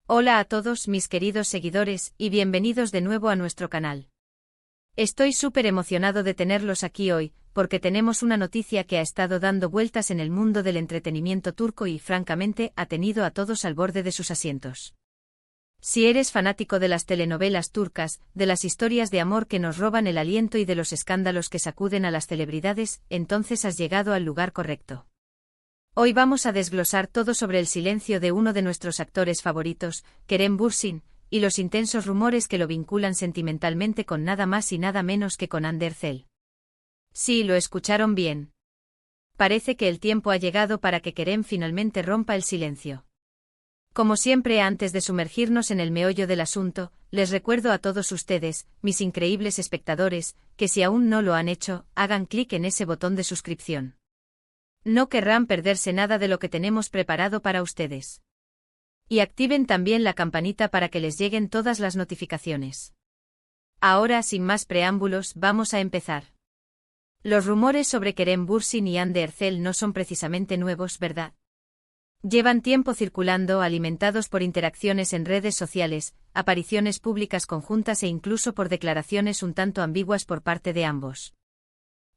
Hola a todos mis queridos seguidores y bienvenidos de nuevo a nuestro canal. Estoy súper emocionado de tenerlos aquí hoy, porque tenemos una noticia que ha estado dando vueltas en el mundo del entretenimiento turco y francamente ha tenido a todos al borde de sus asientos. Si eres fanático de las telenovelas turcas, de las historias de amor que nos roban el aliento y de los escándalos que sacuden a las celebridades, entonces has llegado al lugar correcto. Hoy vamos a desglosar todo sobre el silencio de uno de nuestros actores favoritos, Kerem Bürsin, y los intensos rumores que lo vinculan sentimentalmente con nada más y nada menos que con Hande Erçel. Sí, lo escucharon bien. Parece que el tiempo ha llegado para que Kerem finalmente rompa el silencio. Como siempre, antes de sumergirnos en el meollo del asunto, les recuerdo a todos ustedes, mis increíbles espectadores, que si aún no lo han hecho, hagan clic en ese botón de suscripción. No querrán perderse nada de lo que tenemos preparado para ustedes. Y activen también la campanita para que les lleguen todas las notificaciones. Ahora, sin más preámbulos, vamos a empezar. Los rumores sobre Kerem Bürsin y Hande Erçel no son precisamente nuevos, ¿verdad? Llevan tiempo circulando, alimentados por interacciones en redes sociales, apariciones públicas conjuntas e incluso por declaraciones un tanto ambiguas por parte de ambos.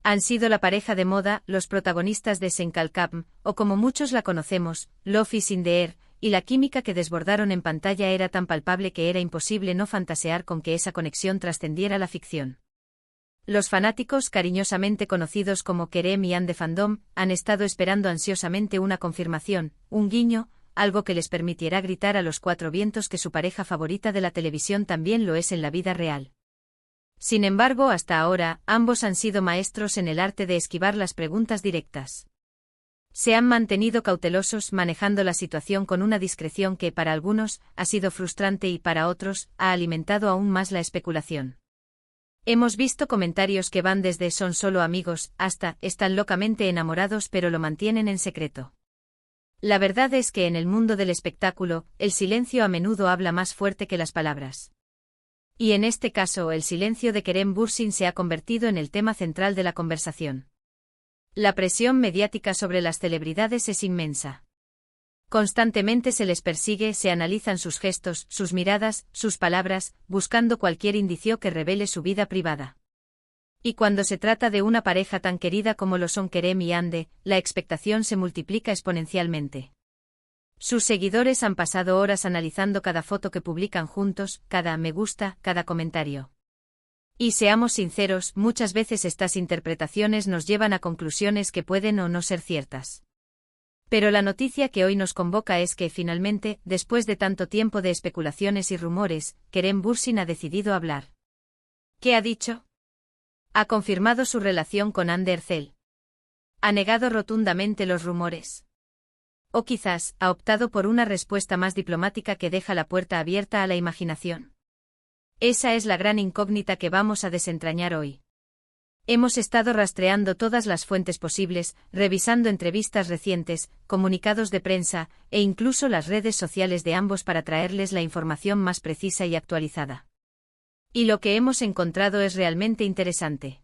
Han sido la pareja de moda, los protagonistas de Sen Kalkam, o como muchos la conocemos, Love is in the air, y la química que desbordaron en pantalla era tan palpable que era imposible no fantasear con que esa conexión trascendiera la ficción. Los fanáticos, cariñosamente conocidos como Kerem y Hande Fandom, han estado esperando ansiosamente una confirmación, un guiño, algo que les permitiera gritar a los cuatro vientos que su pareja favorita de la televisión también lo es en la vida real. Sin embargo, hasta ahora, ambos han sido maestros en el arte de esquivar las preguntas directas. Se han mantenido cautelosos, manejando la situación con una discreción que, para algunos, ha sido frustrante y para otros, ha alimentado aún más la especulación. Hemos visto comentarios que van desde "son solo amigos" hasta "están locamente enamorados pero lo mantienen en secreto". La verdad es que en el mundo del espectáculo, el silencio a menudo habla más fuerte que las palabras. Y en este caso, el silencio de Kerem Bürsin se ha convertido en el tema central de la conversación. La presión mediática sobre las celebridades es inmensa. Constantemente se les persigue, se analizan sus gestos, sus miradas, sus palabras, buscando cualquier indicio que revele su vida privada. Y cuando se trata de una pareja tan querida como lo son Kerem y Hande, la expectación se multiplica exponencialmente. Sus seguidores han pasado horas analizando cada foto que publican juntos, cada me gusta, cada comentario. Y seamos sinceros, muchas veces estas interpretaciones nos llevan a conclusiones que pueden o no ser ciertas. Pero la noticia que hoy nos convoca es que finalmente, después de tanto tiempo de especulaciones y rumores, Kerem Bürsin ha decidido hablar. ¿Qué ha dicho? Ha confirmado su relación con Hande Erçel. Ha negado rotundamente los rumores. O quizás, ha optado por una respuesta más diplomática que deja la puerta abierta a la imaginación. Esa es la gran incógnita que vamos a desentrañar hoy. Hemos estado rastreando todas las fuentes posibles, revisando entrevistas recientes, comunicados de prensa, e incluso las redes sociales de ambos para traerles la información más precisa y actualizada. Y lo que hemos encontrado es realmente interesante.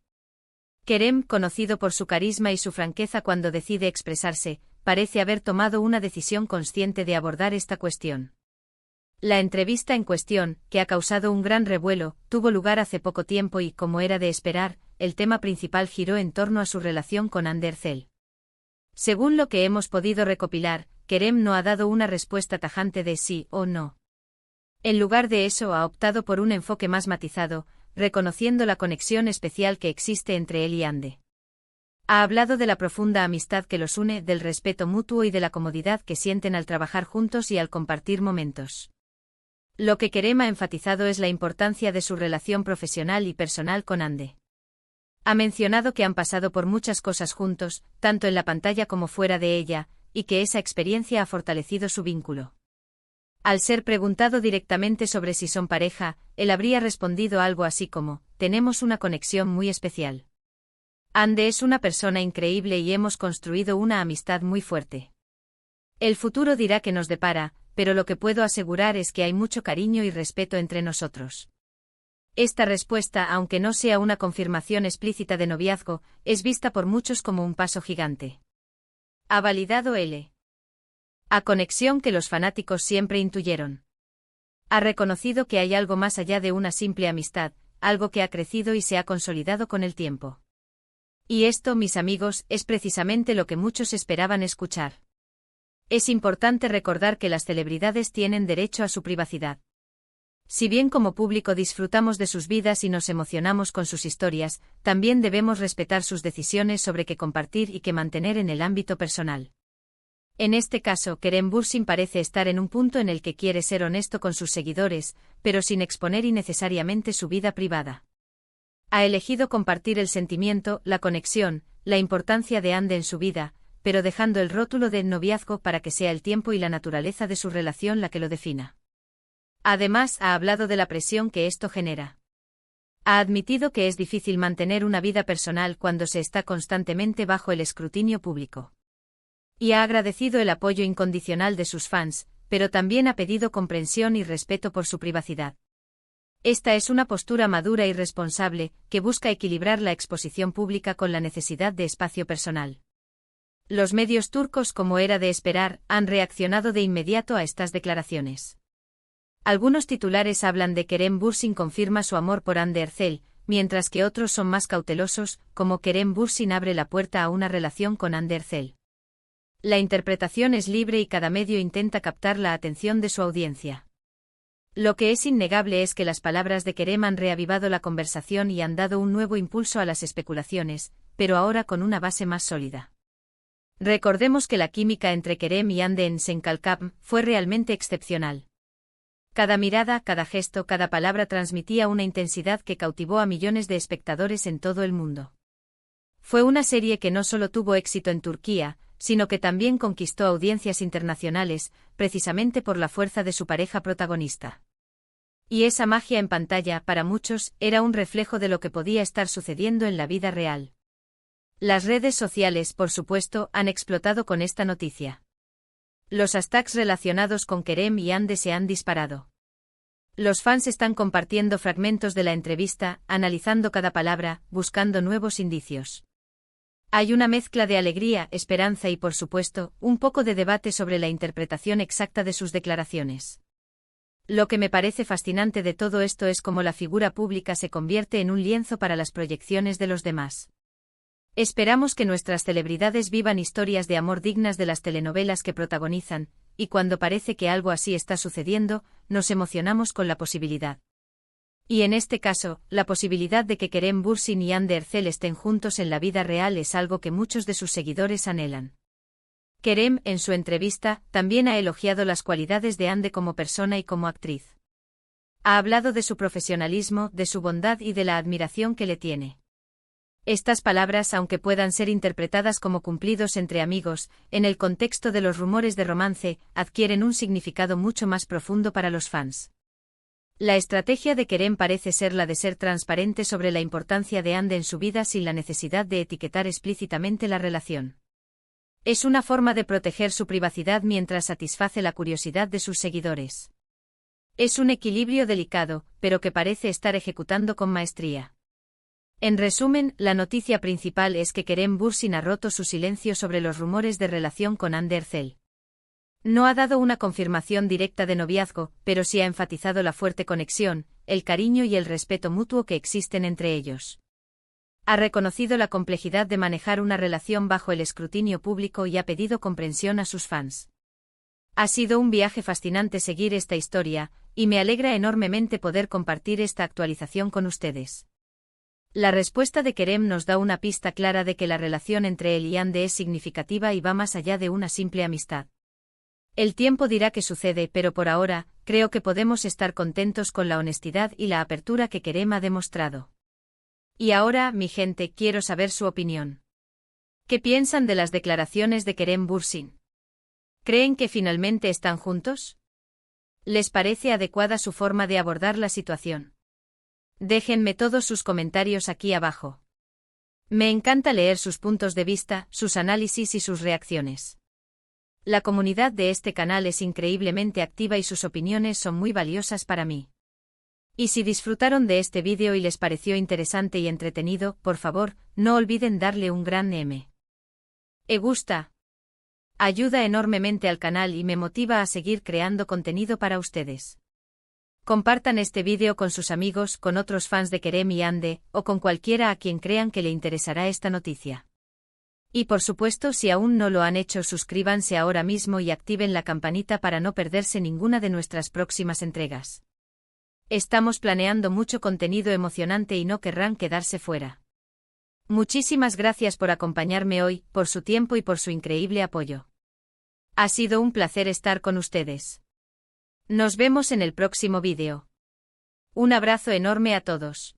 Kerem, conocido por su carisma y su franqueza cuando decide expresarse, parece haber tomado una decisión consciente de abordar esta cuestión. La entrevista en cuestión, que ha causado un gran revuelo, tuvo lugar hace poco tiempo y, como era de esperar, el tema principal giró en torno a su relación con Hande Erçel. Según lo que hemos podido recopilar, Kerem no ha dado una respuesta tajante de sí o no. En lugar de eso, ha optado por un enfoque más matizado, reconociendo la conexión especial que existe entre él y Hande. Ha hablado de la profunda amistad que los une, del respeto mutuo y de la comodidad que sienten al trabajar juntos y al compartir momentos. Lo que Kerem ha enfatizado es la importancia de su relación profesional y personal con Hande. Ha mencionado que han pasado por muchas cosas juntos, tanto en la pantalla como fuera de ella, y que esa experiencia ha fortalecido su vínculo. Al ser preguntado directamente sobre si son pareja, él habría respondido algo así como: "Tenemos una conexión muy especial. Hande es una persona increíble y hemos construido una amistad muy fuerte. El futuro dirá qué nos depara, pero lo que puedo asegurar es que hay mucho cariño y respeto entre nosotros". Esta respuesta, aunque no sea una confirmación explícita de noviazgo, es vista por muchos como un paso gigante. Ha validado la conexión que los fanáticos siempre intuyeron. Ha reconocido que hay algo más allá de una simple amistad, algo que ha crecido y se ha consolidado con el tiempo. Y esto, mis amigos, es precisamente lo que muchos esperaban escuchar. Es importante recordar que las celebridades tienen derecho a su privacidad. Si bien como público disfrutamos de sus vidas y nos emocionamos con sus historias, también debemos respetar sus decisiones sobre qué compartir y qué mantener en el ámbito personal. En este caso, Kerem Bürsin parece estar en un punto en el que quiere ser honesto con sus seguidores, pero sin exponer innecesariamente su vida privada. Ha elegido compartir el sentimiento, la conexión, la importancia de Hande en su vida, pero dejando el rótulo de noviazgo para que sea el tiempo y la naturaleza de su relación la que lo defina. Además, ha hablado de la presión que esto genera. Ha admitido que es difícil mantener una vida personal cuando se está constantemente bajo el escrutinio público. Y ha agradecido el apoyo incondicional de sus fans, pero también ha pedido comprensión y respeto por su privacidad. Esta es una postura madura y responsable, que busca equilibrar la exposición pública con la necesidad de espacio personal. Los medios turcos, como era de esperar, han reaccionado de inmediato a estas declaraciones. Algunos titulares hablan de Kerem Bürsin confirma su amor por Hande Erçel, mientras que otros son más cautelosos, como Kerem Bürsin abre la puerta a una relación con Hande Erçel. La interpretación es libre y cada medio intenta captar la atención de su audiencia. Lo que es innegable es que las palabras de Kerem han reavivado la conversación y han dado un nuevo impulso a las especulaciones, pero ahora con una base más sólida. Recordemos que la química entre Kerem y Hande en Senkalkam fue realmente excepcional. Cada mirada, cada gesto, cada palabra transmitía una intensidad que cautivó a millones de espectadores en todo el mundo. Fue una serie que no solo tuvo éxito en Turquía, sino que también conquistó audiencias internacionales, precisamente por la fuerza de su pareja protagonista. Y esa magia en pantalla, para muchos, era un reflejo de lo que podía estar sucediendo en la vida real. Las redes sociales, por supuesto, han explotado con esta noticia. Los hashtags relacionados con Kerem y Hande se han disparado. Los fans están compartiendo fragmentos de la entrevista, analizando cada palabra, buscando nuevos indicios. Hay una mezcla de alegría, esperanza y, por supuesto, un poco de debate sobre la interpretación exacta de sus declaraciones. Lo que me parece fascinante de todo esto es cómo la figura pública se convierte en un lienzo para las proyecciones de los demás. Esperamos que nuestras celebridades vivan historias de amor dignas de las telenovelas que protagonizan, y cuando parece que algo así está sucediendo, nos emocionamos con la posibilidad. Y en este caso, la posibilidad de que Kerem Bürsin y Hande Erçel estén juntos en la vida real es algo que muchos de sus seguidores anhelan. Kerem, en su entrevista, también ha elogiado las cualidades de Hande como persona y como actriz. Ha hablado de su profesionalismo, de su bondad y de la admiración que le tiene. Estas palabras, aunque puedan ser interpretadas como cumplidos entre amigos, en el contexto de los rumores de romance, adquieren un significado mucho más profundo para los fans. La estrategia de Kerem parece ser la de ser transparente sobre la importancia de Hande en su vida sin la necesidad de etiquetar explícitamente la relación. Es una forma de proteger su privacidad mientras satisface la curiosidad de sus seguidores. Es un equilibrio delicado, pero que parece estar ejecutando con maestría. En resumen, la noticia principal es que Kerem Bürsin ha roto su silencio sobre los rumores de relación con Hande Erçel. No ha dado una confirmación directa de noviazgo, pero sí ha enfatizado la fuerte conexión, el cariño y el respeto mutuo que existen entre ellos. Ha reconocido la complejidad de manejar una relación bajo el escrutinio público y ha pedido comprensión a sus fans. Ha sido un viaje fascinante seguir esta historia, y me alegra enormemente poder compartir esta actualización con ustedes. La respuesta de Kerem nos da una pista clara de que la relación entre él y Hande es significativa y va más allá de una simple amistad. El tiempo dirá qué sucede, pero por ahora, creo que podemos estar contentos con la honestidad y la apertura que Kerem ha demostrado. Y ahora, mi gente, quiero saber su opinión. ¿Qué piensan de las declaraciones de Kerem Bürsin? ¿Creen que finalmente están juntos? ¿Les parece adecuada su forma de abordar la situación? Déjenme todos sus comentarios aquí abajo. Me encanta leer sus puntos de vista, sus análisis y sus reacciones. La comunidad de este canal es increíblemente activa y sus opiniones son muy valiosas para mí. Y si disfrutaron de este vídeo y les pareció interesante y entretenido, por favor, no olviden darle un gran me gusta. Ayuda enormemente al canal y me motiva a seguir creando contenido para ustedes. Compartan este vídeo con sus amigos, con otros fans de Kerem y Ande, o con cualquiera a quien crean que le interesará esta noticia. Y por supuesto, si aún no lo han hecho, suscríbanse ahora mismo y activen la campanita para no perderse ninguna de nuestras próximas entregas. Estamos planeando mucho contenido emocionante y no querrán quedarse fuera. Muchísimas gracias por acompañarme hoy, por su tiempo y por su increíble apoyo. Ha sido un placer estar con ustedes. Nos vemos en el próximo vídeo. Un abrazo enorme a todos.